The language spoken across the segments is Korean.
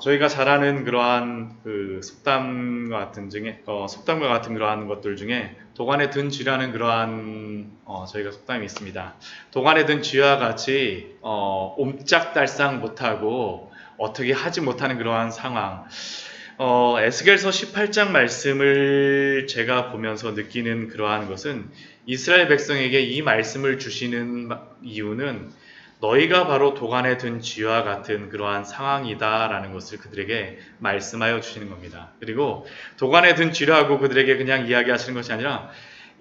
저희가 잘 아는 그러한 속담과 같은 그러한 것들 중에 도관에 든 쥐라는 그러한 저희가 속담이 있습니다. 도관에 든 쥐와 같이 옴짝달싹 못하고 어떻게 하지 못하는 그러한 상황. 에스겔서 18장 말씀을 제가 보면서 느끼는 그러한 것은 이스라엘 백성에게 이 말씀을 주시는 이유는 너희가 바로 도간에 든 쥐와 같은 그러한 상황이다라는 것을 그들에게 말씀하여 주시는 겁니다. 그리고 도간에 든 쥐라고 그들에게 그냥 이야기하시는 것이 아니라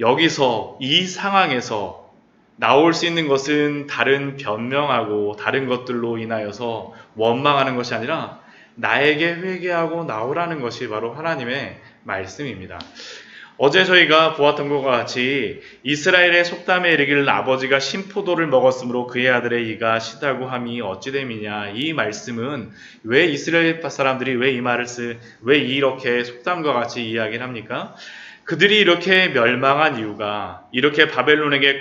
여기서 이 상황에서 나올 수 있는 것은 다른 변명하고 다른 것들로 인하여서 원망하는 것이 아니라 나에게 회개하고 나오라는 것이 바로 하나님의 말씀입니다. 어제 저희가 보았던 것과 같이 이스라엘의 속담에 이르기를 아버지가 신포도를 먹었으므로 그의 아들의 이가 시다고 함이 어찌 됨이냐. 이 말씀은 왜 이스라엘 사람들이 왜 이렇게 속담과 같이 이야기를 합니까? 그들이 이렇게 멸망한 이유가, 이렇게 바벨론에게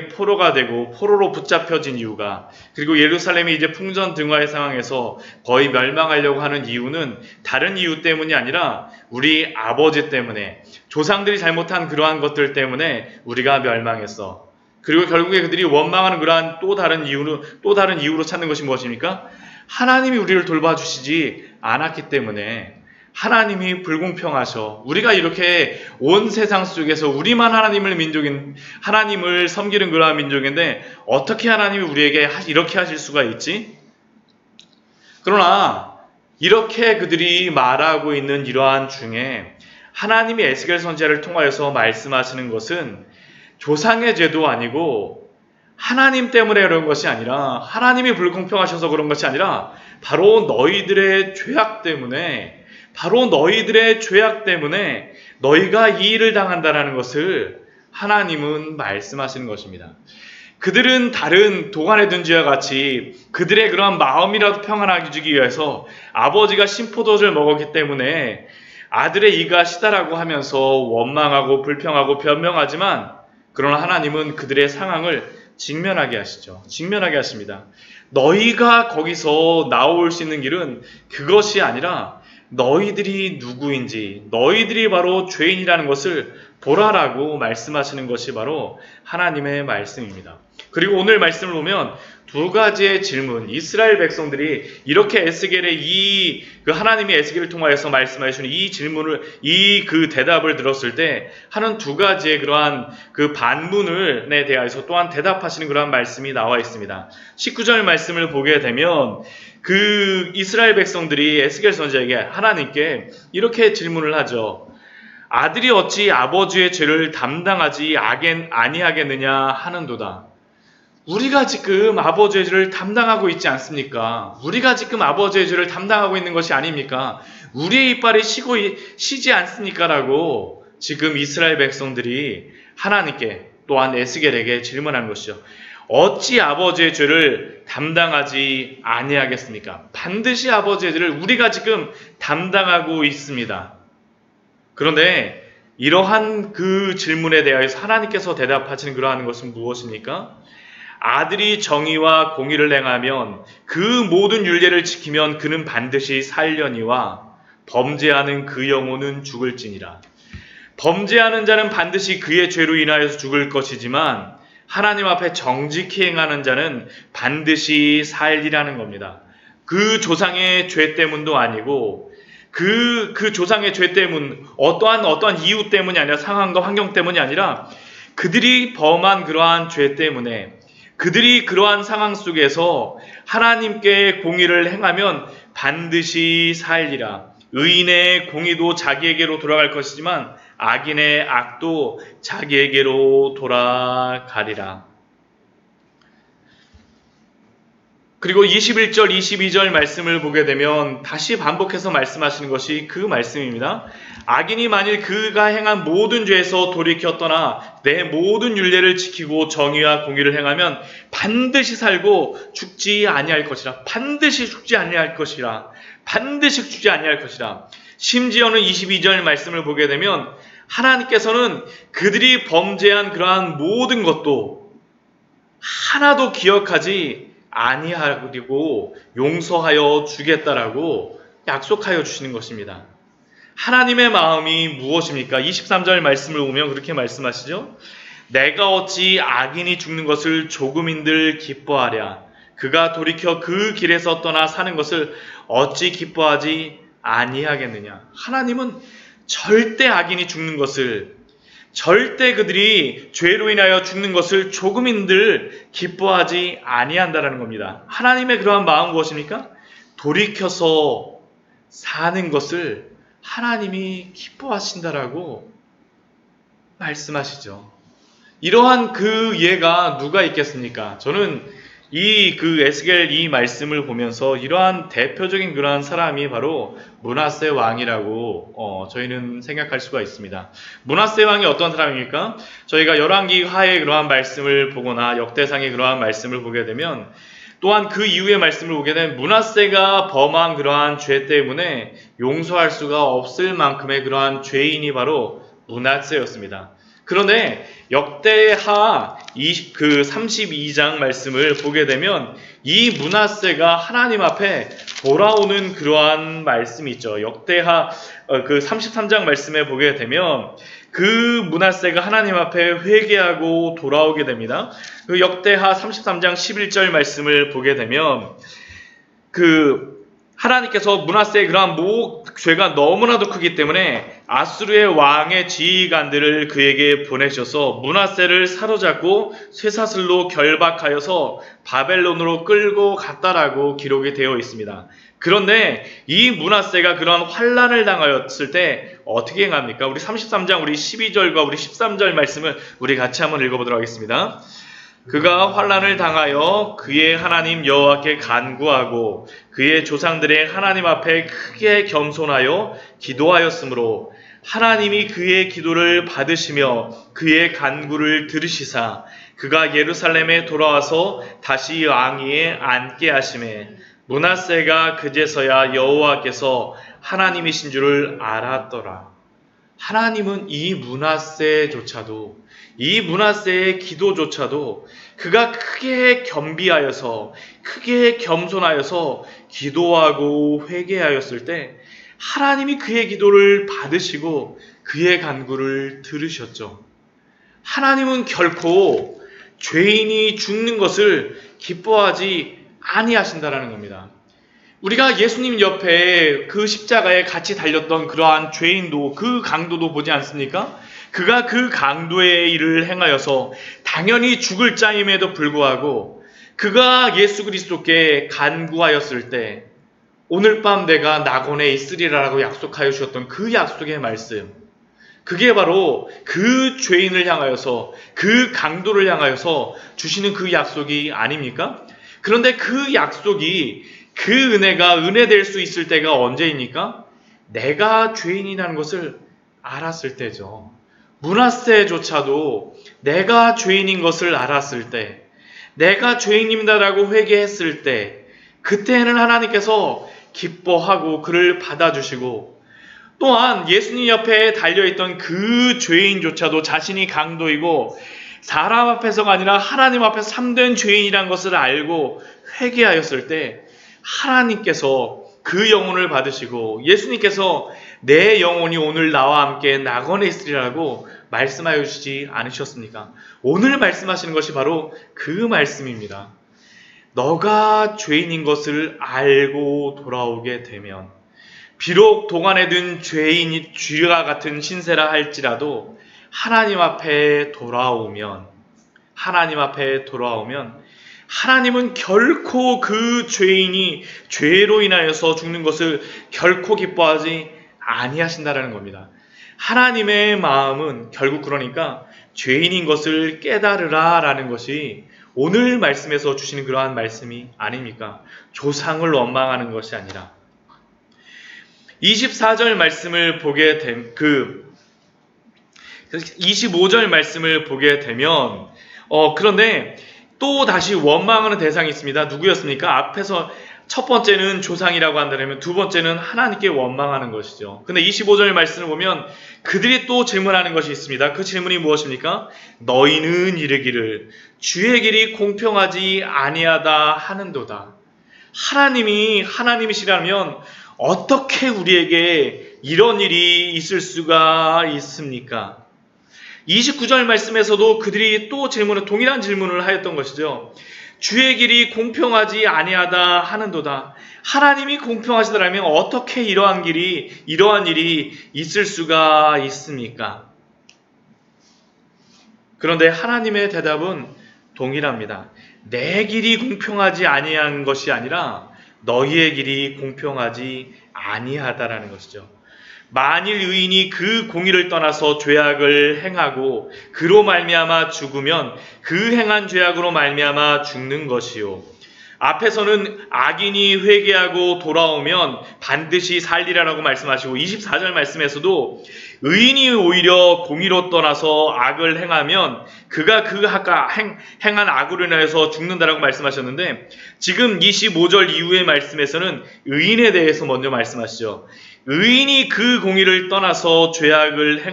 포로가 되고 포로로 붙잡혀진 이유가, 그리고 예루살렘이 이제 풍전등화의 상황에서 거의 멸망하려고 하는 이유는 다른 이유 때문이 아니라 우리 아버지 때문에, 조상들이 잘못한 그러한 것들 때문에 우리가 멸망했어. 그리고 결국에 그들이 원망하는 그러한 또 다른 이유로 찾는 것이 무엇입니까? 하나님이 우리를 돌봐주시지 않았기 때문에, 하나님이 불공평하셔. 우리가 이렇게 온 세상 속에서 우리만 하나님을 섬기는 그러한 민족인데 어떻게 하나님이 우리에게 이렇게 하실 수가 있지? 그러나 이렇게 그들이 말하고 있는 이러한 중에 하나님이 에스겔 선지자를 통하여서 말씀하시는 것은 조상의 죄도 아니고 하나님 때문에 그런 것이 아니라, 하나님이 불공평하셔서 그런 것이 아니라 바로 너희들의 죄악 때문에 너희가 이 일을 당한다라는 것을 하나님은 말씀하시는 것입니다. 그들은 다른 도간에 든 쥐와 같이 그들의 그러한 마음이라도 평안하기 위해서 아버지가 신포도주를 먹었기 때문에 아들의 이가 시다라고 하면서 원망하고 불평하고 변명하지만, 그러나 하나님은 그들의 상황을 직면하게 하십니다. 너희가 거기서 나올 수 있는 길은 그것이 아니라 너희들이 누구인지, 너희들이 바로 죄인이라는 것을 보라라고 말씀하시는 것이 바로 하나님의 말씀입니다. 그리고 오늘 말씀을 보면 두 가지의 질문, 이스라엘 백성들이 이렇게 하나님이 에스겔을 통하여서 말씀하시는 이 질문을, 그 대답을 들었을 때 하는 두 가지의 그러한 그 반문에 대하여서 또한 대답하시는 그러한 말씀이 나와 있습니다. 19절 말씀을 보게 되면 그 이스라엘 백성들이 에스겔 선지자에게, 하나님께 이렇게 질문을 하죠. 아들이 어찌 아버지의 죄를 담당하지 아니하겠느냐 하는도다. 우리가 지금 아버지의 죄를 담당하고 있지 않습니까? 우리가 지금 아버지의 죄를 담당하고 있는 것이 아닙니까? 우리의 이빨이 쉬지 않습니까? 라고 지금 이스라엘 백성들이 하나님께, 또한 에스겔에게 질문한 것이죠. 어찌 아버지의 죄를 담당하지 아니하겠습니까? 반드시 아버지의 죄를 우리가 지금 담당하고 있습니다. 그런데 이러한 그 질문에 대하여서 하나님께서 대답하시는 그러한 것은 무엇입니까? 아들이 정의와 공의를 행하면, 그 모든 율례를 지키면 그는 반드시 살려니와 범죄하는 그 영혼은 죽을지니라. 범죄하는 자는 반드시 그의 죄로 인하여서 죽을 것이지만 하나님 앞에 정직히 행하는 자는 반드시 살리라는 겁니다. 그 조상의 죄 때문도 아니고, 그 조상의 죄 때문, 어떠한 이유 때문이 아니라, 상황과 환경 때문이 아니라 그들이 범한 그러한 죄 때문에, 그들이 그러한 상황 속에서 하나님께 공의를 행하면 반드시 살리라. 의인의 공의도 자기에게로 돌아갈 것이지만 악인의 악도 자기에게로 돌아가리라. 그리고 21절, 22절 말씀을 보게 되면 다시 반복해서 말씀하시는 것이 그 말씀입니다. 악인이 만일 그가 행한 모든 죄에서 돌이켜 떠나 내 모든 율례를 지키고 정의와 공의를 행하면 반드시 살고 죽지 아니할 것이라. 반드시 죽지 아니할 것이라. 심지어는 22절 말씀을 보게 되면 하나님께서는 그들이 범죄한 그러한 모든 것도 하나도 기억하지 아니하리고 용서하여 주겠다라고 약속하여 주시는 것입니다. 하나님의 마음이 무엇입니까? 23절 말씀을 보면 그렇게 말씀하시죠. 내가 어찌 악인이 죽는 것을 조금인들 기뻐하랴. 그가 돌이켜 그 길에서 떠나 사는 것을 어찌 기뻐하지 아니하겠느냐. 하나님은 절대 악인이 죽는 것을, 절대 그들이 죄로 인하여 죽는 것을 조금인들 기뻐하지 아니한다라는 겁니다. 하나님의 그러한 마음 무엇입니까? 돌이켜서 사는 것을 하나님이 기뻐하신다라고 말씀하시죠. 이러한 그 예가 누가 있겠습니까? 저는 에스겔 이 말씀을 보면서 이러한 대표적인 그러한 사람이 바로 므낫세 왕이라고 저희는 생각할 수가 있습니다. 므낫세 왕이 어떤 사람입니까? 저희가 열왕기 하의 그러한 말씀을 보거나 역대상의 그러한 말씀을 보게 되면, 또한 그 이후의 말씀을 보게 되면 므낫세가 범한 그러한 죄 때문에 용서할 수가 없을 만큼의 그러한 죄인이 바로 므낫세였습니다. 그런데 역대하 32장 말씀을 보게 되면 이 므낫세가 하나님 앞에 돌아오는 그러한 말씀이 있죠. 역대하 33장 말씀에 보게 되면 그 므낫세가 하나님 앞에 회개하고 돌아오게 됩니다. 그 역대하 33장 11절 말씀을 보게 되면 하나님께서 므낫세의 그러한 죄가 너무나도 크기 때문에 아수르의 왕의 지휘관들을 그에게 보내셔서 므낫세를 사로잡고 쇠사슬로 결박하여서 바벨론으로 끌고 갔다라고 기록이 되어 있습니다. 그런데 이 므낫세가 그런 환난을 당하였을 때 어떻게 행합니까? 우리 33장 우리 12절과 우리 13절 말씀을 우리 같이 한번 읽어보도록 하겠습니다. 그가 환난을 당하여 그의 하나님 여호와께 간구하고 그의 조상들의 하나님 앞에 크게 겸손하여 기도하였으므로 하나님이 그의 기도를 받으시며 그의 간구를 들으시사 그가 예루살렘에 돌아와서 다시 왕위에 앉게 하시매 므낫세가 그제서야 여호와께서 하나님이신 줄을 알았더라. 하나님은 이 므낫세조차도, 이 므낫세의 기도조차도 그가 크게 겸비하여서, 크게 겸손하여서 기도하고 회개하였을 때 하나님이 그의 기도를 받으시고 그의 간구를 들으셨죠. 하나님은 결코 죄인이 죽는 것을 기뻐하지 아니하신다라는 겁니다. 우리가 예수님 옆에 그 십자가에 같이 달렸던 그러한 죄인도, 그 강도도 보지 않습니까? 그가 그 강도의 일을 행하여서 당연히 죽을 자임에도 불구하고 그가 예수 그리스도께 간구하였을 때 오늘 밤 내가 낙원에 있으리라라고 약속하여 주셨던 그 약속의 말씀, 그게 바로 그 죄인을 향하여서, 그 강도를 향하여서 주시는 그 약속이 아닙니까? 그런데 그 약속이, 그 은혜가 은혜될 수 있을 때가 언제입니까? 내가 죄인이라는 것을 알았을 때죠. 므낫세조차도 내가 죄인인 것을 알았을 때, 내가 죄인입니다라고 회개했을 때, 그때는 하나님께서 기뻐하고 그를 받아주시고, 또한 예수님 옆에 달려있던 그 죄인조차도 자신이 강도이고 사람 앞에서가 아니라 하나님 앞에서 참된 죄인이란 것을 알고 회개하였을 때 하나님께서 그 영혼을 받으시고, 예수님께서 내 영혼이 오늘 나와 함께 낙원에 있으리라고 말씀하여 주시지 않으셨습니까? 오늘 말씀하시는 것이 바로 그 말씀입니다. 너가 죄인인 것을 알고 돌아오게 되면, 비록 도관에 든 죄인이 쥐와 같은 신세라 할지라도 하나님 앞에 돌아오면 하나님은 결코 그 죄인이 죄로 인하여서 죽는 것을 결코 기뻐하지 아니하신다라는 겁니다. 하나님의 마음은 결국 그러니까 죄인인 것을 깨달으라 라는 것이 오늘 말씀에서 주시는 그러한 말씀이 아닙니까? 조상을 원망하는 것이 아니라 24절 말씀을 보게 된 25절 말씀을 보게 되면 그런데 또 다시 원망하는 대상이 있습니다. 누구였습니까? 앞에서 첫 번째는 조상이라고 한다면 두 번째는 하나님께 원망하는 것이죠. 근데 25절 말씀을 보면 그들이 또 질문하는 것이 있습니다. 그 질문이 무엇입니까? 너희는 이르기를 주의 길이 공평하지 아니하다 하는도다. 하나님이 하나님이시라면 어떻게 우리에게 이런 일이 있을 수가 있습니까? 29절 말씀에서도 그들이 또 동일한 질문을 하였던 것이죠. 주의 길이 공평하지 아니하다 하는도다. 하나님이 공평하시더라면 어떻게 이러한 일이 있을 수가 있습니까? 그런데 하나님의 대답은 동일합니다. 내 길이 공평하지 아니한 것이 아니라 너희의 길이 공평하지 아니하다라는 것이죠. 만일 의인이 그 공의를 떠나서 죄악을 행하고 그로 말미암아 죽으면 그 행한 죄악으로 말미암아 죽는 것이요. 앞에서는 악인이 회개하고 돌아오면 반드시 살리라라고 말씀하시고 24절 말씀에서도 의인이 오히려 공의로 떠나서 악을 행하면 그가 아까 행한 악으로 인해서 죽는다라고 말씀하셨는데 지금 25절 이후의 말씀에서는 의인에 대해서 먼저 말씀하시죠. 의인이 그 공의를 떠나서 죄악을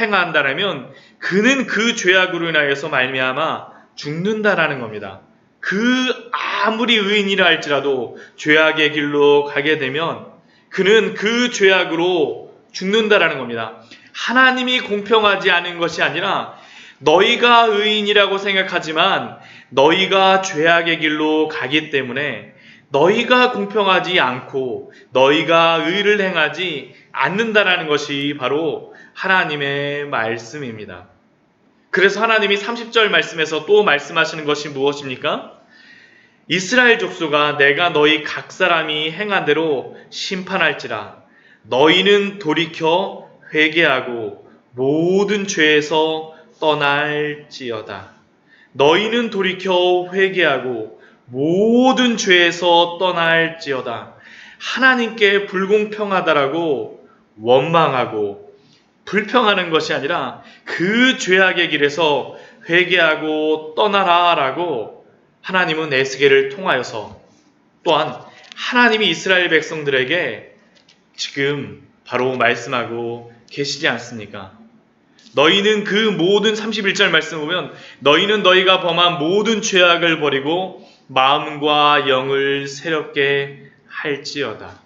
행한다라면 그는 그 죄악으로 인하여서 말미암아 죽는다라는 겁니다. 아무리 의인이라 할지라도 죄악의 길로 가게 되면 그는 그 죄악으로 죽는다라는 겁니다. 하나님이 공평하지 않은 것이 아니라 너희가 의인이라고 생각하지만 너희가 죄악의 길로 가기 때문에 너희가 공평하지 않고 너희가 의를 행하지 않는다라는 것이 바로 하나님의 말씀입니다. 그래서 하나님이 30절 말씀에서 또 말씀하시는 것이 무엇입니까? 이스라엘 족속아 내가 너희 각 사람이 행한 대로 심판할지라 너희는 돌이켜 회개하고 모든 죄에서 떠날지어다. 너희는 돌이켜 회개하고 모든 죄에서 떠날지어다. 하나님께 불공평하다라고 원망하고 불평하는 것이 아니라 그 죄악의 길에서 회개하고 떠나라라고 하나님은 에스겔을 통하여서 또한 하나님이 이스라엘 백성들에게 지금 바로 말씀하고 계시지 않습니까? 너희는 그 모든 31절 말씀 보면 너희는 너희가 범한 모든 죄악을 버리고 마음과 영을 새롭게 할지어다.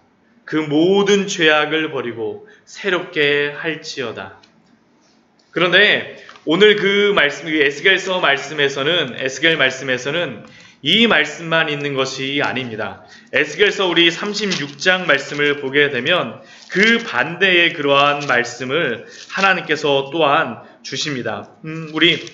그 모든 죄악을 버리고 새롭게 할지어다. 그런데 오늘 그 말씀, 에스겔 말씀에서는 이 말씀만 있는 것이 아닙니다. 에스겔서 우리 36장 말씀을 보게 되면 그 반대의 그러한 말씀을 하나님께서 또한 주십니다. 우리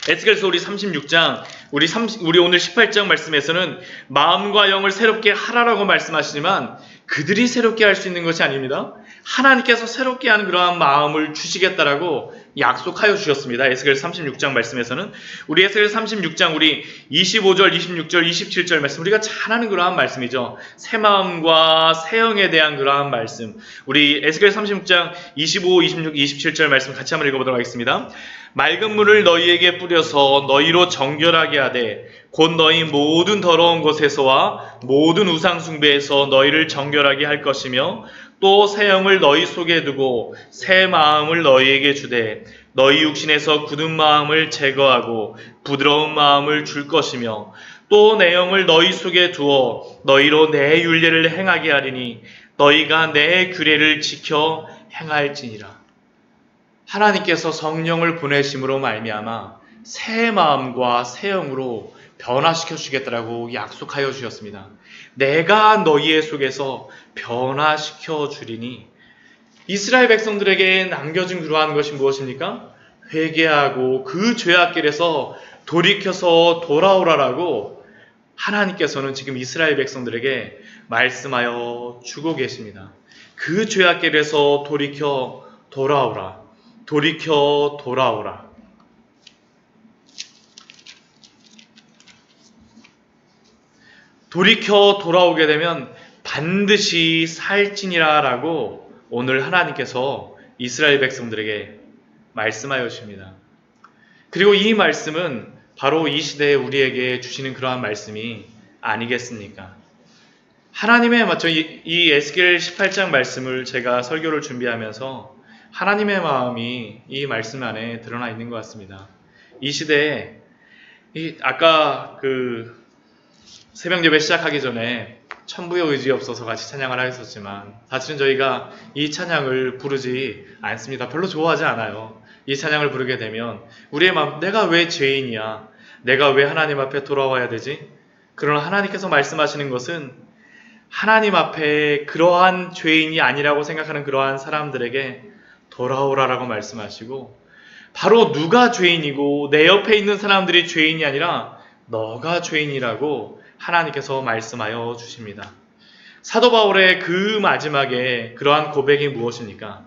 에스겔서 우리 36장, 우리 오늘 18장 말씀에서는 마음과 영을 새롭게 하라라고 말씀하시지만 그들이 새롭게 할 수 있는 것이 아닙니다. 하나님께서 새롭게 하는 그러한 마음을 주시겠다라고 약속하여 주셨습니다. 에스겔 36장 말씀에서는 우리 에스겔 36장 우리 25절, 26절, 27절 말씀 우리가 잘 아는 그러한 말씀이죠. 새 마음과 새 영에 대한 그러한 말씀 우리 에스겔 36장 25, 26, 27절 말씀 같이 한번 읽어보도록 하겠습니다. 맑은 물을 너희에게 뿌려서 너희로 정결하게 하되 곧 너희 모든 더러운 것에서와 모든 우상 숭배에서 너희를 정결하게 할 것이며 또 새 영을 너희 속에 두고 새 마음을 너희에게 주되 너희 육신에서 굳은 마음을 제거하고 부드러운 마음을 줄 것이며 또 내 영을 너희 속에 두어 너희로 내 율례를 행하게 하리니 너희가 내 규례를 지켜 행할지니라. 하나님께서 성령을 보내심으로 말미암아 새 마음과 새 영으로 변화시켜 주시겠다라고 약속하여 주셨습니다. 내가 너희의 속에서 변화시켜 주리니 이스라엘 백성들에게 남겨진 그러한 것이 무엇입니까? 회개하고 그 죄악길에서 돌이켜서 돌아오라라고 하나님께서는 지금 이스라엘 백성들에게 말씀하여 주고 계십니다. 그 죄악길에서 돌이켜 돌아오라. 돌이켜 돌아오라. 돌이켜 돌아오게 되면 반드시 살지니라 라고 오늘 하나님께서 이스라엘 백성들에게 말씀하여 주십니다. 그리고 이 말씀은 바로 이 시대에 우리에게 주시는 그러한 말씀이 아니겠습니까? 하나님의 맞죠? 이 에스겔 18장 말씀을 제가 설교를 준비하면서 하나님의 마음이 이 말씀 안에 드러나 있는 것 같습니다. 이 시대에 아까 그 새벽 예배 시작하기 전에 천부의 의지 없어서 같이 찬양을 하였었지만 사실은 저희가 이 찬양을 부르지 않습니다. 별로 좋아하지 않아요. 이 찬양을 부르게 되면 우리의 마음, 내가 왜 죄인이야? 내가 왜 하나님 앞에 돌아와야 되지? 그러나 하나님께서 말씀하시는 것은 하나님 앞에 그러한 죄인이 아니라고 생각하는 그러한 사람들에게 돌아오라라고 말씀하시고, 바로 누가 죄인이고 내 옆에 있는 사람들이 죄인이 아니라 너가 죄인이라고 하나님께서 말씀하여 주십니다. 사도 바울의 그 마지막에 그러한 고백이 무엇입니까?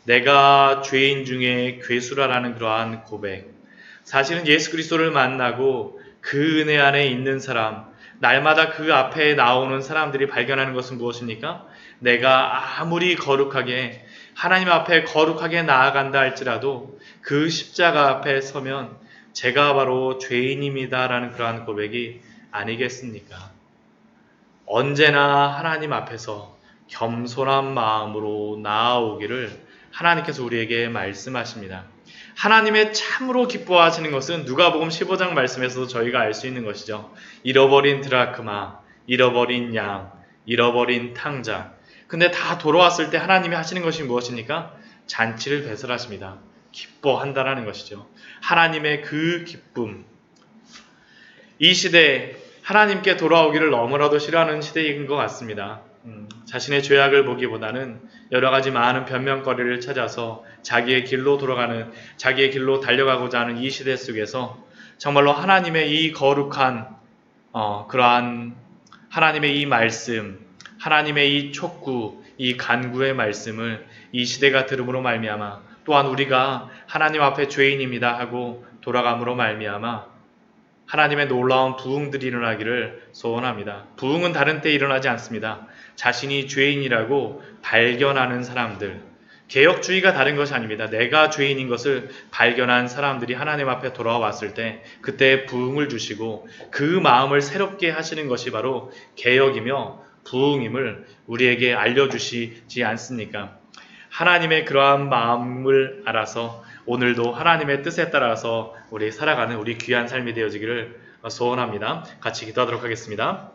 내가 죄인 중에 괴수라라는 그러한 고백. 사실은 예수 그리스도를 만나고 그 은혜 안에 있는 사람, 날마다 그 앞에 나오는 사람들이 발견하는 것은 무엇입니까? 내가 아무리 거룩하게 하나님 앞에 거룩하게 나아간다 할지라도 그 십자가 앞에 서면 제가 바로 죄인입니다라는 그러한 고백이 아니겠습니까? 언제나 하나님 앞에서 겸손한 마음으로 나아오기를 하나님께서 우리에게 말씀하십니다. 하나님의 참으로 기뻐하시는 것은 누가복음 15장 말씀에서도 저희가 알 수 있는 것이죠. 잃어버린 드라크마, 잃어버린 양, 잃어버린 탕자. 근데 다 돌아왔을 때 하나님이 하시는 것이 무엇입니까? 잔치를 배설하십니다. 기뻐한다라는 것이죠. 하나님의 그 기쁨. 이 시대에 하나님께 돌아오기를 너무나도 싫어하는 시대인 것 같습니다. 자신의 죄악을 보기보다는 여러 가지 많은 변명거리를 찾아서 자기의 길로 돌아가는, 자기의 길로 달려가고자 하는 이 시대 속에서 정말로 하나님의 이 거룩한 그러한 하나님의 이 말씀, 하나님의 이 촉구, 이 간구의 말씀을 이 시대가 들음으로 말미암아, 또한 우리가 하나님 앞에 죄인입니다 하고 돌아감으로 말미암아 하나님의 놀라운 부흥들이 일어나기를 소원합니다. 부흥은 다른 때 일어나지 않습니다. 자신이 죄인이라고 발견하는 사람들, 개혁주의가 다른 것이 아닙니다. 내가 죄인인 것을 발견한 사람들이 하나님 앞에 돌아왔을 때 그때 부흥을 주시고 그 마음을 새롭게 하시는 것이 바로 개혁이며 부흥임을 우리에게 알려주시지 않습니까? 하나님의 그러한 마음을 알아서 오늘도 하나님의 뜻에 따라서 우리 살아가는 우리 귀한 삶이 되어지기를 소원합니다. 같이 기도하도록 하겠습니다.